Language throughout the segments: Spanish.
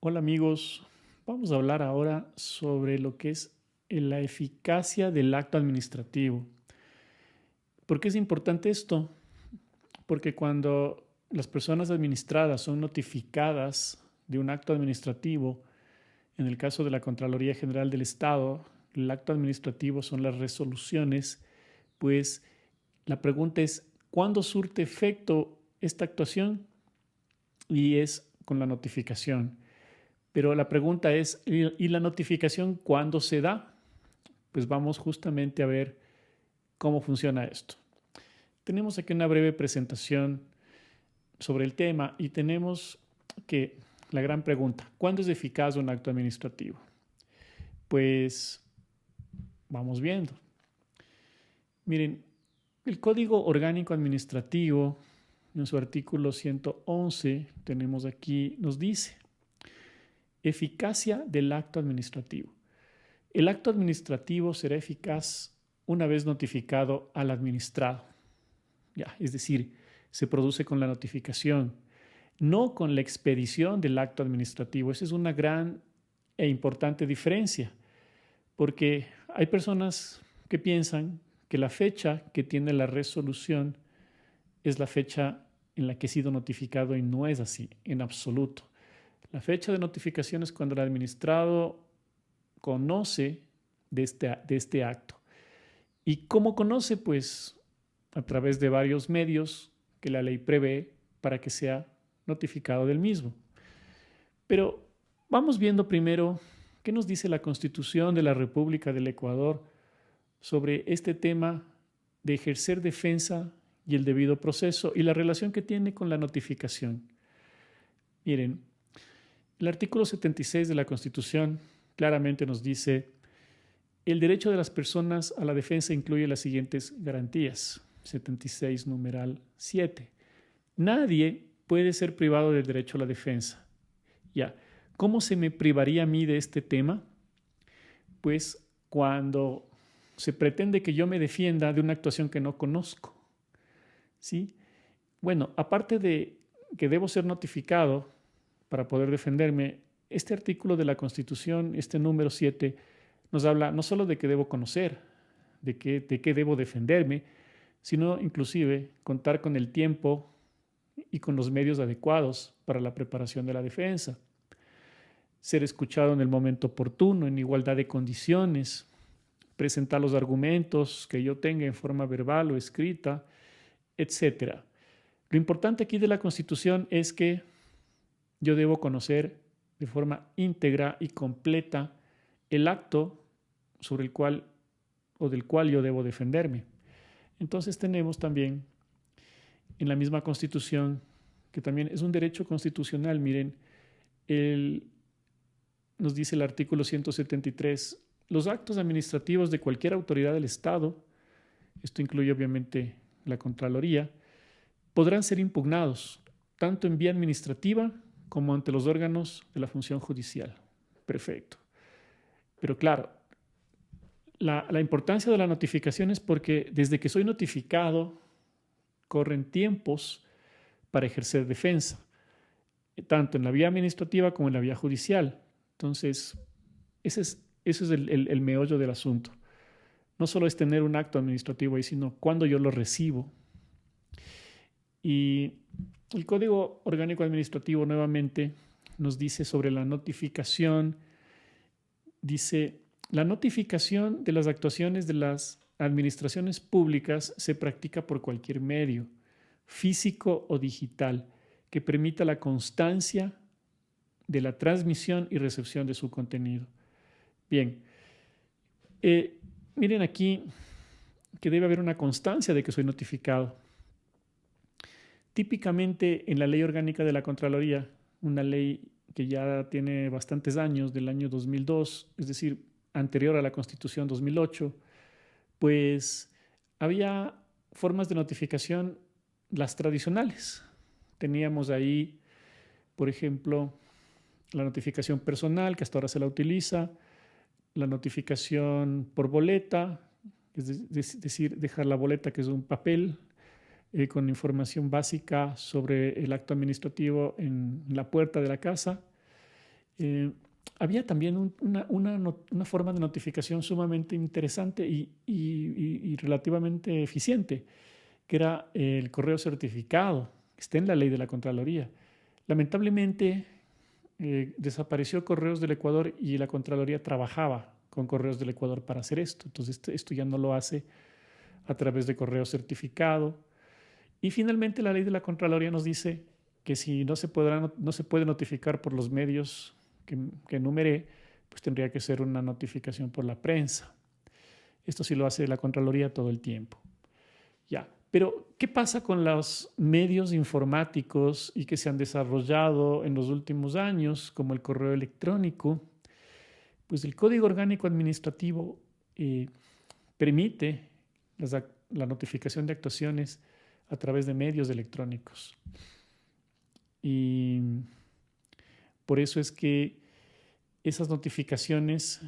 Hola amigos, vamos a hablar ahora sobre lo que es la eficacia del acto administrativo. ¿Por qué es importante esto? Porque cuando las personas administradas son notificadas de un acto administrativo, en el caso de la Contraloría General del Estado, el acto administrativo son las resoluciones, pues la pregunta es, ¿cuándo surte efecto esta actuación? Y es con la notificación. Pero la pregunta es, ¿y la notificación cuándo se da? Pues vamos justamente a ver cómo funciona esto. Tenemos aquí una breve presentación sobre el tema y tenemos que la gran pregunta, ¿cuándo es eficaz un acto administrativo? Pues vamos viendo. Miren, el Código Orgánico Administrativo, en su artículo 111, tenemos aquí, nos dice, eficacia del acto administrativo. El acto administrativo será eficaz una vez notificado al administrado. Ya, es decir, se produce con la notificación, no con la expedición del acto administrativo. Esa es una gran e importante diferencia, porque hay personas que piensan que la fecha que tiene la resolución es la fecha en la que he sido notificado y no es así, en absoluto. La fecha de notificación es cuando el administrado conoce de este acto. ¿Y cómo conoce? Pues a través de varios medios que la ley prevé para que sea notificado del mismo. Pero vamos viendo primero qué nos dice la Constitución de la República del Ecuador sobre este tema de ejercer defensa y el debido proceso y la relación que tiene con la notificación. Miren, el artículo 76 de la Constitución claramente nos dice: el derecho de las personas a la defensa incluye las siguientes garantías. 76, numeral 7. Nadie puede ser privado del derecho a la defensa. Ya, ¿cómo se me privaría a mí de este tema? Pues cuando se pretende que yo me defienda de una actuación que no conozco. ¿Sí? Bueno, aparte de que debo ser notificado para poder defenderme, este artículo de la Constitución, este número 7, nos habla no solo de que debo conocer, de qué debo defenderme, sino inclusive contar con el tiempo y con los medios adecuados para la preparación de la defensa, ser escuchado en el momento oportuno, en igualdad de condiciones, presentar los argumentos que yo tenga en forma verbal o escrita, etcétera. Lo importante aquí de la Constitución es que yo debo conocer de forma íntegra y completa el acto sobre el cual o del cual yo debo defenderme. Entonces tenemos también en la misma Constitución, que también es un derecho constitucional, miren, nos dice el artículo 173, los actos administrativos de cualquier autoridad del Estado, esto incluye obviamente la Contraloría, podrán ser impugnados tanto en vía administrativa como ante los órganos de la función judicial. Perfecto. Pero claro, la importancia de la notificación es porque desde que soy notificado corren tiempos para ejercer defensa, tanto en la vía administrativa como en la vía judicial. Entonces, ese es el meollo del asunto. No solo es tener un acto administrativo ahí, sino cuando yo lo recibo. Y el Código Orgánico Administrativo nuevamente nos dice sobre la notificación, dice, la notificación de las actuaciones de las administraciones públicas se practica por cualquier medio, físico o digital, que permita la constancia de la transmisión y recepción de su contenido. Bien, miren aquí que debe haber una constancia de que soy notificado. Típicamente en la Ley Orgánica de la Contraloría, una ley que ya tiene bastantes años, del año 2002, es decir, anterior a la Constitución 2008, pues había formas de notificación, las tradicionales. Teníamos ahí, por ejemplo, la notificación personal, que hasta ahora se la utiliza, la notificación por boleta, es decir, dejar la boleta, que es un papel con información básica sobre el acto administrativo en la puerta de la casa. había también una forma de notificación sumamente interesante y relativamente eficiente, que era el correo certificado, que está en la ley de la Contraloría. Lamentablemente desapareció Correos del Ecuador y la Contraloría trabajaba con Correos del Ecuador para hacer esto. Entonces esto ya no lo hace a través de correo certificado. Y finalmente la ley de la Contraloría nos dice que si no se puede notificar por los medios que enumeré, pues tendría que ser una notificación por la prensa. Esto sí lo hace la Contraloría todo el tiempo. Ya, pero ¿qué pasa con los medios informáticos y que se han desarrollado en los últimos años, como el correo electrónico? Pues el Código Orgánico Administrativo permite la notificación de actuaciones a través de medios electrónicos. Y por eso es que esas notificaciones,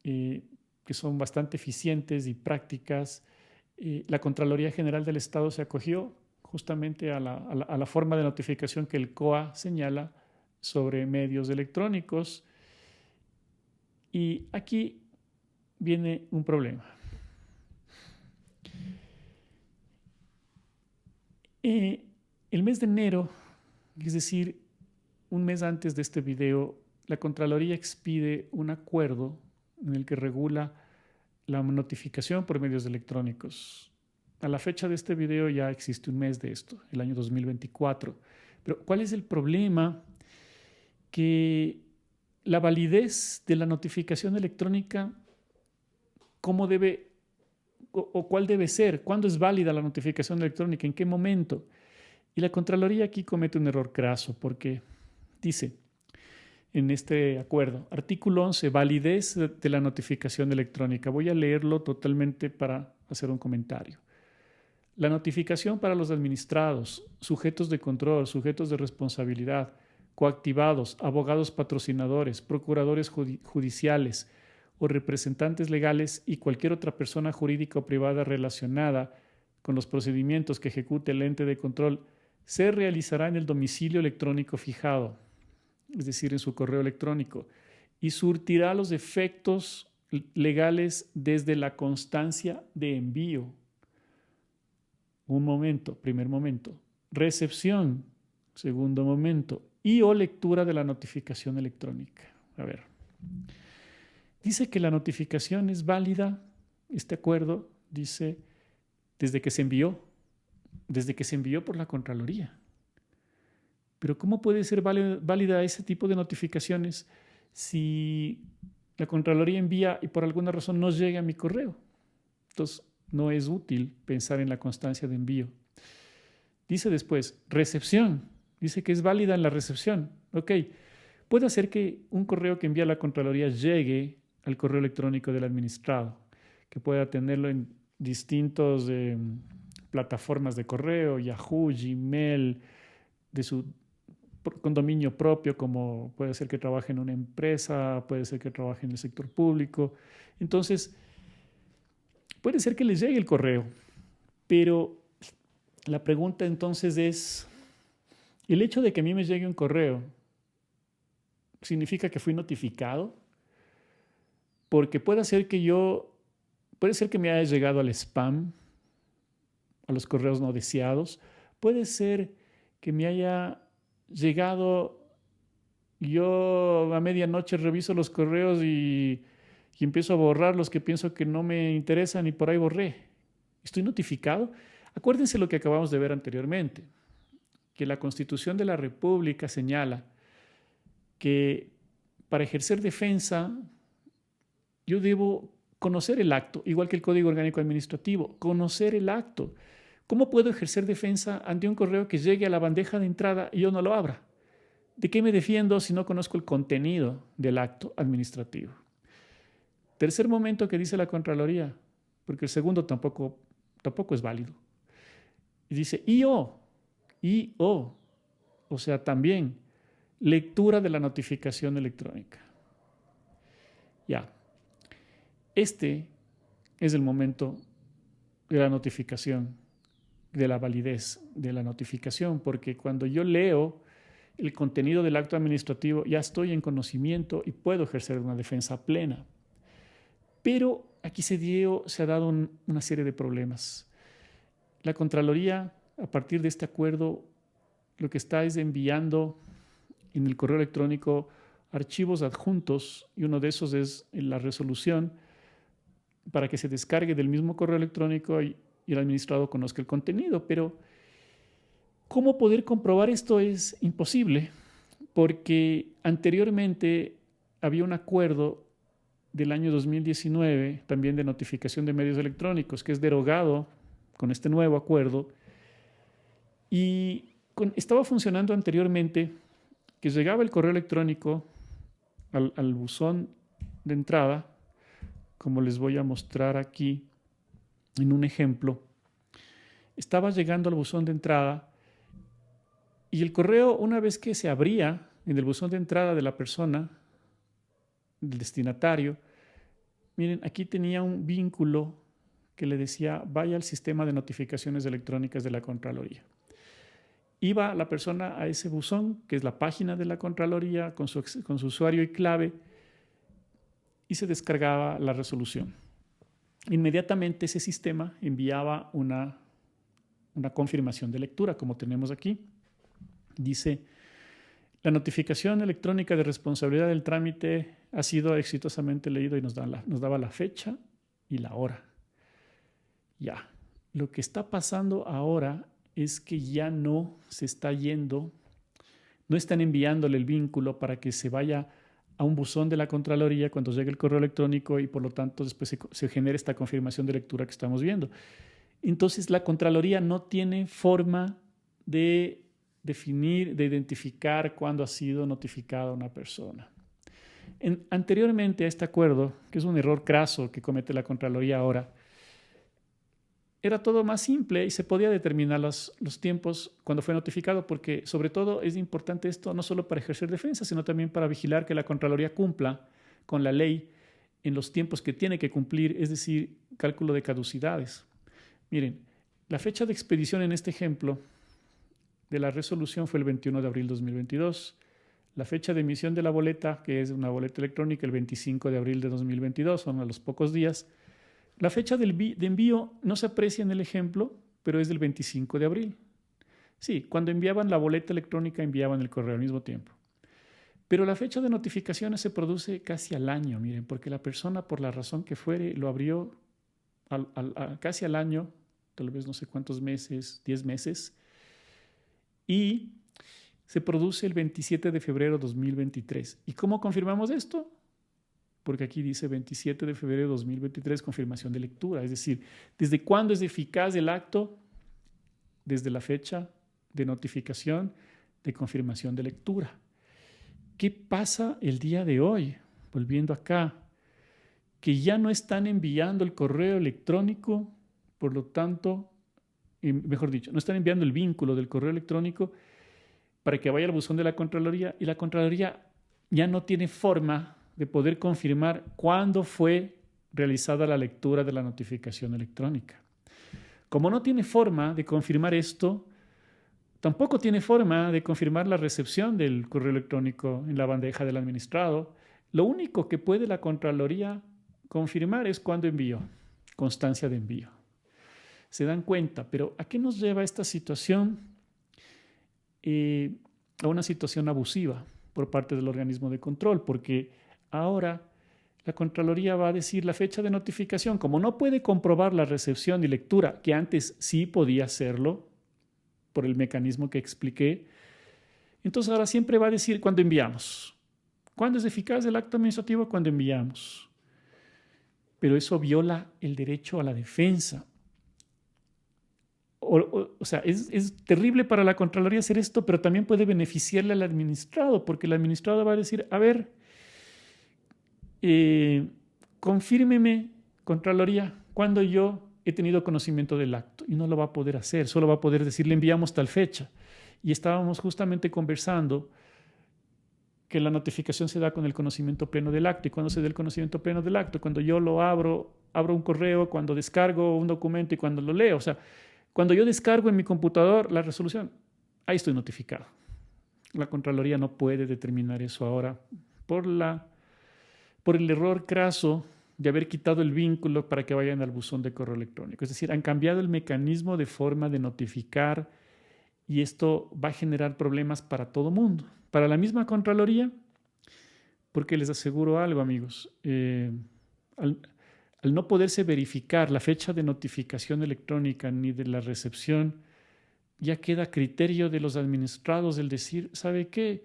que son bastante eficientes y prácticas, la Contraloría General del Estado se acogió justamente a la forma de notificación que el COA señala sobre medios electrónicos. Y aquí viene un problema. El mes de enero, es decir, un mes antes de este video, la Contraloría expide un acuerdo en el que regula la notificación por medios electrónicos. A la fecha de este video ya existe un mes de esto, el año 2024. Pero ¿cuál es el problema? Que la validez de la notificación electrónica, ¿cómo debe o cuál debe ser? ¿Cuándo es válida la notificación electrónica? ¿En qué momento? Y la Contraloría aquí comete un error craso porque dice en este acuerdo, artículo 11, validez de la notificación electrónica. Voy a leerlo totalmente para hacer un comentario. La notificación para los administrados, sujetos de control, sujetos de responsabilidad, coactivados, abogados patrocinadores, procuradores judiciales o representantes legales y cualquier otra persona jurídica o privada relacionada con los procedimientos que ejecute el ente de control se realizará en el domicilio electrónico fijado, es decir, en su correo electrónico, y surtirá los efectos legales desde la constancia de envío. Un momento, primer momento. Recepción, segundo momento. Y o lectura de la notificación electrónica. A ver. Dice que la notificación es válida, este acuerdo, dice, desde que se envió por la Contraloría. Pero ¿cómo puede ser válida ese tipo de notificaciones si la Contraloría envía y por alguna razón no llega a mi correo? Entonces, no es útil pensar en la constancia de envío. Dice después, recepción. Dice que es válida en la recepción. Ok, puede hacer que un correo que envía la Contraloría llegue al correo electrónico del administrado, que pueda tenerlo en distintas plataformas de correo, Yahoo, Gmail, con dominio propio, como puede ser que trabaje en una empresa, puede ser que trabaje en el sector público. Entonces, puede ser que les llegue el correo, pero la pregunta entonces es, ¿el hecho de que a mí me llegue un correo significa que fui notificado? Porque puede ser que me haya llegado al spam, a los correos no deseados, puede ser que me haya llegado, yo a medianoche reviso los correos y empiezo a borrar los que pienso que no me interesan y por ahí borré. ¿Estoy notificado? Acuérdense lo que acabamos de ver anteriormente, que la Constitución de la República señala que para ejercer defensa yo debo conocer el acto, igual que el Código Orgánico Administrativo, conocer el acto. ¿Cómo puedo ejercer defensa ante un correo que llegue a la bandeja de entrada y yo no lo abra? ¿De qué me defiendo si no conozco el contenido del acto administrativo? Tercer momento que dice la Contraloría, porque el segundo tampoco es válido. Y dice o sea, también lectura de la notificación electrónica. Ya, este es el momento de la notificación, de la validez de la notificación, porque cuando yo leo el contenido del acto administrativo, ya estoy en conocimiento y puedo ejercer una defensa plena. Pero aquí se ha dado una serie de problemas. La Contraloría, a partir de este acuerdo, lo que está es enviando en el correo electrónico archivos adjuntos, y uno de esos es la resolución, para que se descargue del mismo correo electrónico y el administrado conozca el contenido. Pero ¿cómo poder comprobar esto? Es imposible, porque anteriormente había un acuerdo del año 2019, también de notificación de medios electrónicos, que es derogado con este nuevo acuerdo, y estaba funcionando anteriormente, que llegaba el correo electrónico al buzón de entrada, como les voy a mostrar aquí en un ejemplo. Estaba llegando al buzón de entrada y el correo, una vez que se abría en el buzón de entrada de la persona, del destinatario, miren, aquí tenía un vínculo que le decía, vaya al sistema de notificaciones electrónicas de la Contraloría. Iba la persona a ese buzón, que es la página de la Contraloría, con su usuario y clave, y se descargaba la resolución. Inmediatamente ese sistema enviaba una confirmación de lectura, como tenemos aquí. Dice, la notificación electrónica de responsabilidad del trámite ha sido exitosamente leído, y nos daba la fecha y la hora. Ya, lo que está pasando ahora es que ya no se está yendo, no están enviándole el vínculo para que se vaya a un buzón de la Contraloría cuando llegue el correo electrónico, y por lo tanto después se genera esta confirmación de lectura que estamos viendo. Entonces la Contraloría no tiene forma de definir, de identificar cuándo ha sido notificada una persona. Anteriormente a este acuerdo, que es un error craso que comete la Contraloría ahora, era todo más simple y se podía determinar los tiempos cuando fue notificado, porque sobre todo es importante esto no solo para ejercer defensa, sino también para vigilar que la Contraloría cumpla con la ley en los tiempos que tiene que cumplir, es decir, cálculo de caducidades. Miren, la fecha de expedición en este ejemplo de la resolución fue el 21 de abril de 2022. La fecha de emisión de la boleta, que es una boleta electrónica, el 25 de abril de 2022, son a los pocos días. La fecha de envío no se aprecia en el ejemplo, pero es del 25 de abril. Sí, cuando enviaban la boleta electrónica, enviaban el correo al mismo tiempo. Pero la fecha de notificaciones se produce casi al año, miren, porque la persona, por la razón que fuere, lo abrió casi al año, tal vez no sé cuántos meses, 10 meses, y se produce el 27 de febrero de 2023. ¿Y cómo confirmamos esto? Porque aquí dice 27 de febrero de 2023, confirmación de lectura. Es decir, ¿desde cuándo es eficaz el acto? Desde la fecha de notificación de confirmación de lectura. ¿Qué pasa el día de hoy? Volviendo acá, que ya no están enviando el correo electrónico, por lo tanto, mejor dicho, no están enviando el vínculo del correo electrónico para que vaya al buzón de la Contraloría, y la Contraloría ya no tiene forma de poder confirmar cuándo fue realizada la lectura de la notificación electrónica. Como no tiene forma de confirmar esto, tampoco tiene forma de confirmar la recepción del correo electrónico en la bandeja del administrado. Lo único que puede la Contraloría confirmar es cuándo envió, constancia de envío. Se dan cuenta, pero ¿a qué nos lleva esta situación? A una situación abusiva por parte del organismo de control, porque ahora la Contraloría va a decir la fecha de notificación, como no puede comprobar la recepción y lectura, que antes sí podía hacerlo por el mecanismo que expliqué, entonces ahora siempre va a decir cuándo enviamos. ¿Cuándo es eficaz el acto administrativo? Cuando enviamos. Pero eso viola el derecho a la defensa. O sea, es terrible para la Contraloría hacer esto, pero también puede beneficiarle al administrado, porque el administrado va a decir, a ver, confírmeme, Contraloría, cuando yo he tenido conocimiento del acto, y no lo va a poder hacer, solo va a poder decir, le enviamos tal fecha. Y estábamos justamente conversando que la notificación se da con el conocimiento pleno del acto. ¿Y cuando se da el conocimiento pleno del acto? Cuando yo lo abro un correo, cuando descargo un documento y cuando lo leo. O sea, cuando yo descargo en mi computador la resolución, ahí estoy notificado. La Contraloría no puede determinar eso ahora por por el error craso de haber quitado el vínculo para que vayan al buzón de correo electrónico. Es decir, han cambiado el mecanismo de forma de notificar y esto va a generar problemas para todo mundo. Para la misma Contraloría, porque les aseguro algo, amigos, al, al no poderse verificar la fecha de notificación electrónica ni de la recepción, ya queda a criterio de los administrados el decir, ¿sabe qué?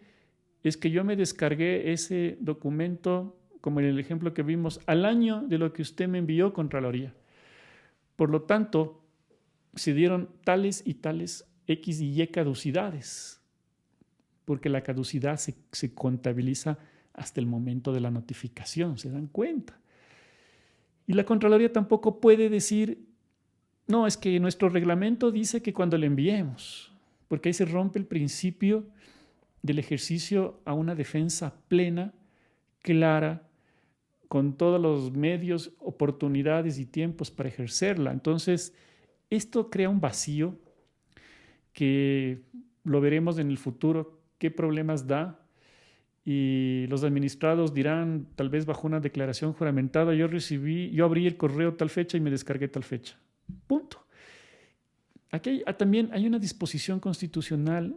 Es que yo me descargué ese documento, como en el ejemplo que vimos, al año de lo que usted me envió, Contraloría. Por lo tanto, se dieron tales y tales X y Y caducidades, porque la caducidad se contabiliza hasta el momento de la notificación, ¿se dan cuenta? Y la Contraloría tampoco puede decir, no, es que nuestro reglamento dice que cuando le enviemos, porque ahí se rompe el principio del ejercicio a una defensa plena, clara, con todos los medios, oportunidades y tiempos para ejercerla. Entonces, esto crea un vacío que lo veremos en el futuro, qué problemas da. Y los administrados dirán, tal vez bajo una declaración juramentada, yo abrí el correo tal fecha y me descargué tal fecha. Punto. Aquí también hay una disposición constitucional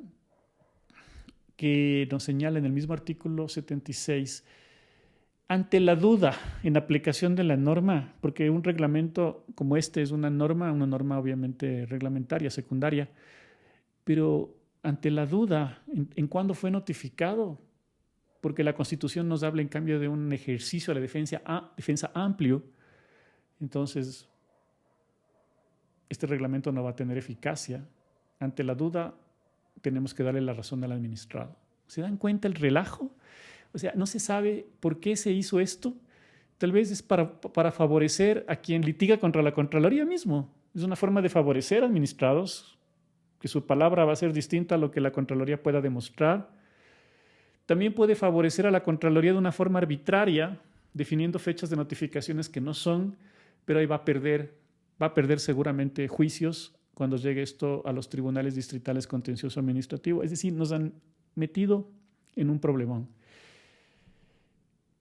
que nos señala en el mismo artículo 76, ante la duda en aplicación de la norma, porque un reglamento como este es una norma obviamente reglamentaria, secundaria, pero ante la duda en cuándo fue notificado, porque la Constitución nos habla en cambio de un ejercicio de la defensa amplio, entonces este reglamento no va a tener eficacia. Ante la duda tenemos que darle la razón al administrado. ¿Se dan cuenta el relajo? O sea, no se sabe por qué se hizo esto. Tal vez es para favorecer a quien litiga contra la Contraloría mismo. Es una forma de favorecer a administrados, que su palabra va a ser distinta a lo que la Contraloría pueda demostrar. También puede favorecer a la Contraloría de una forma arbitraria, definiendo fechas de notificaciones que no son, pero ahí va a perder seguramente juicios cuando llegue esto a los tribunales distritales contencioso administrativo. Es decir, nos han metido en un problemón.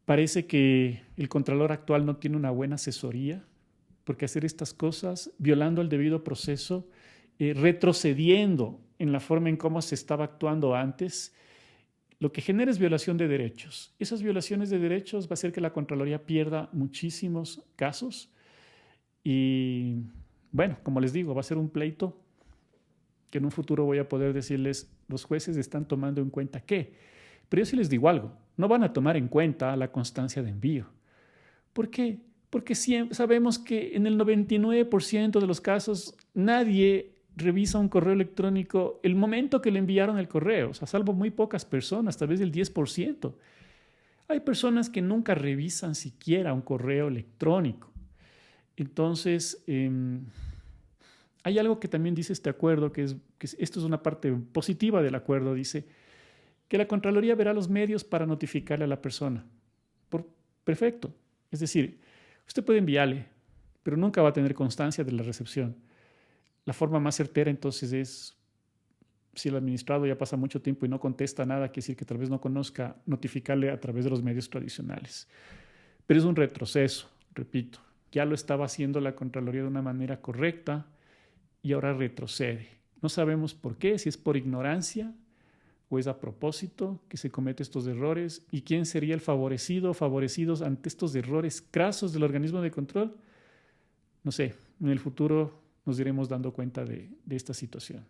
Parece que el Contralor actual no tiene una buena asesoría, porque hacer estas cosas, violando el debido proceso, retrocediendo en la forma en cómo se estaba actuando antes, lo que genera es violación de derechos. Esas violaciones de derechos va a hacer que la Contraloría pierda muchísimos casos y, bueno, como les digo, va a ser un pleito que en un futuro voy a poder decirles, los jueces están tomando en cuenta qué. Pero yo sí les digo algo, no van a tomar en cuenta la constancia de envío. ¿Por qué? Porque sabemos que en el 99% de los casos nadie revisa un correo electrónico el momento que le enviaron el correo, o sea, salvo muy pocas personas, tal vez el 10%. Hay personas que nunca revisan siquiera un correo electrónico. Entonces, hay algo que también dice este acuerdo, que esto es una parte positiva del acuerdo, dice que la Contraloría verá los medios para notificarle a la persona. Perfecto. Es decir, usted puede enviarle, pero nunca va a tener constancia de la recepción. La forma más certera entonces es, si el administrado ya pasa mucho tiempo y no contesta nada, quiere decir que tal vez no conozca, notificarle a través de los medios tradicionales. Pero es un retroceso, repito. Ya lo estaba haciendo la Contraloría de una manera correcta y ahora retrocede. No sabemos por qué, si es por ignorancia o es a propósito que se cometen estos errores y quién sería el favorecido o favorecidos ante estos errores crasos del organismo de control. No sé, en el futuro nos iremos dando cuenta de esta situación.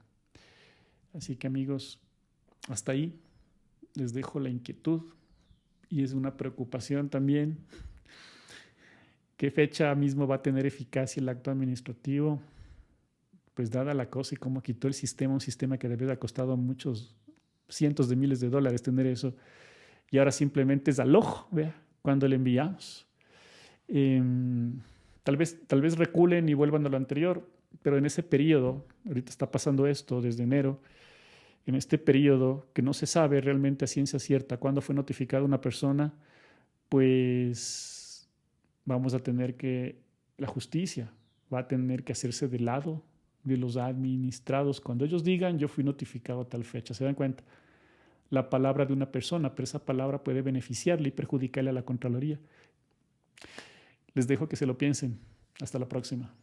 Así que amigos, hasta ahí les dejo la inquietud y es una preocupación también. ¿Qué fecha mismo va a tener eficacia el acto administrativo? Pues dada la cosa y cómo quitó el sistema, un sistema que debe haber costado muchos cientos de miles de dólares tener eso, y ahora simplemente es al ojo, ¿vea? Cuando le enviamos. Tal vez reculen y vuelvan a lo anterior, pero en ese periodo, ahorita está pasando esto desde enero, en este periodo que no se sabe realmente a ciencia cierta cuándo fue notificada una persona, pues vamos a tener que, la justicia va a tener que hacerse de lado de los administrados. Cuando ellos digan, yo fui notificado a tal fecha, ¿se dan cuenta? la palabra de una persona, pero esa palabra puede beneficiarle y perjudicarle a la Contraloría. Les dejo que se lo piensen. Hasta la próxima.